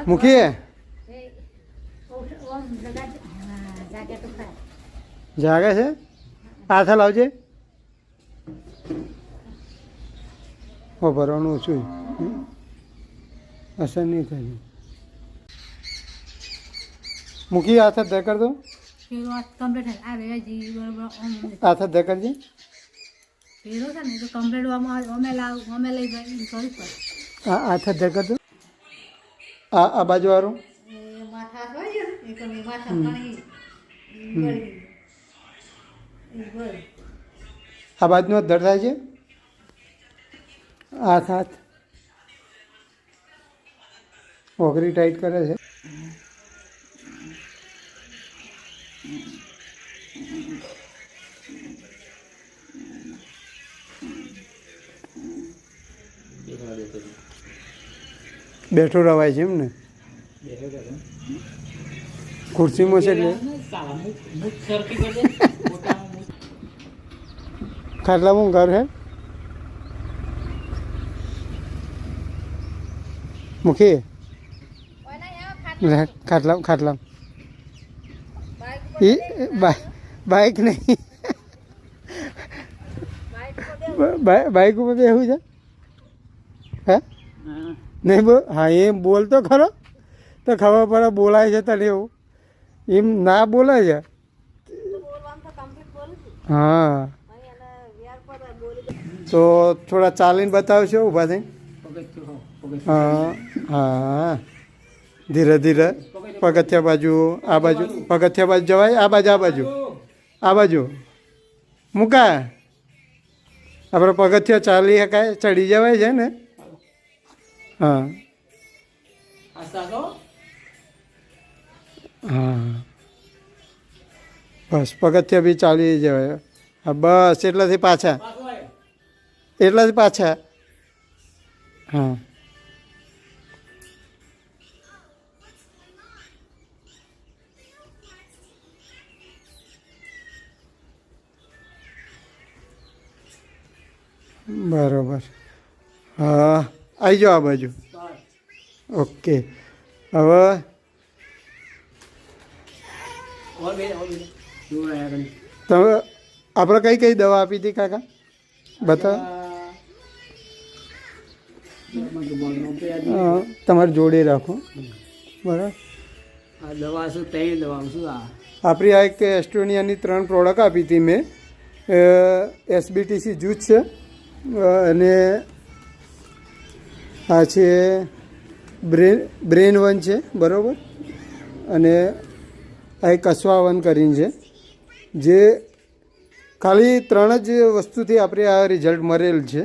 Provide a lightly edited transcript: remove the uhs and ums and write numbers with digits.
મૂકીએ જાગે છે હાથ લાવજે હો ભરવાનું ઓછું અસર નહીં થાય મૂકી હાથ ધર કર દો હાથ ધર કરજે હાથ ધર કર દો આ બાજુ વાળું આ બાજુનો ધર થાય છે હાથ હાથ ઓગરી ટાઈટ કરે છે બેઠો રવાય છે એમ ને ખુરશીમાં છે એટલે ખાટલામાં ઘર હે મૂકી ખાટલા ખાટલા એ બાઇક નહીં બાઇક ઉપર બેહું છે હે નહીં બોલ હા એમ બોલ તો ખરો તો ખબર પડે બોલાય છે તને એવું એમ ના બોલાય છે હા તો થોડા ચાલીને બતાવશો ઊભા થઈ હા હા ધીરે ધીરે પગથિયા બાજુ આ બાજુ પગથિયા બાજુ જવાય આ બાજુ આ બાજુ મૂકાય આપણે પગથિયા ચાલી શકાય ચડી જવાય છે ને હા હા બસ પગથિયા બી ચાલી જવાય હા બસ એટલાથી પાછા હા બરાબર હા આવી જાઓ આ બાજુ ઓકે હવે તમે આપણે કઈ કઈ દવા આપી હતી કાકા બતાવો તમારે જોડે રાખો બરાબર આ દવા શું ત્રણ દવા શું આપણી આ એક એસ્ટોનિયાની 3 પ્રોડક્ટ આપી હતી મેં એસબીટીસી જૂથ છે અને આ છે બ્રેન વન છે બરાબર અને આ એક અશ્વાવન કરીને છે જે ખાલી 3 જ વસ્તુથી આપણે આ રિઝલ્ટ મળેલ છે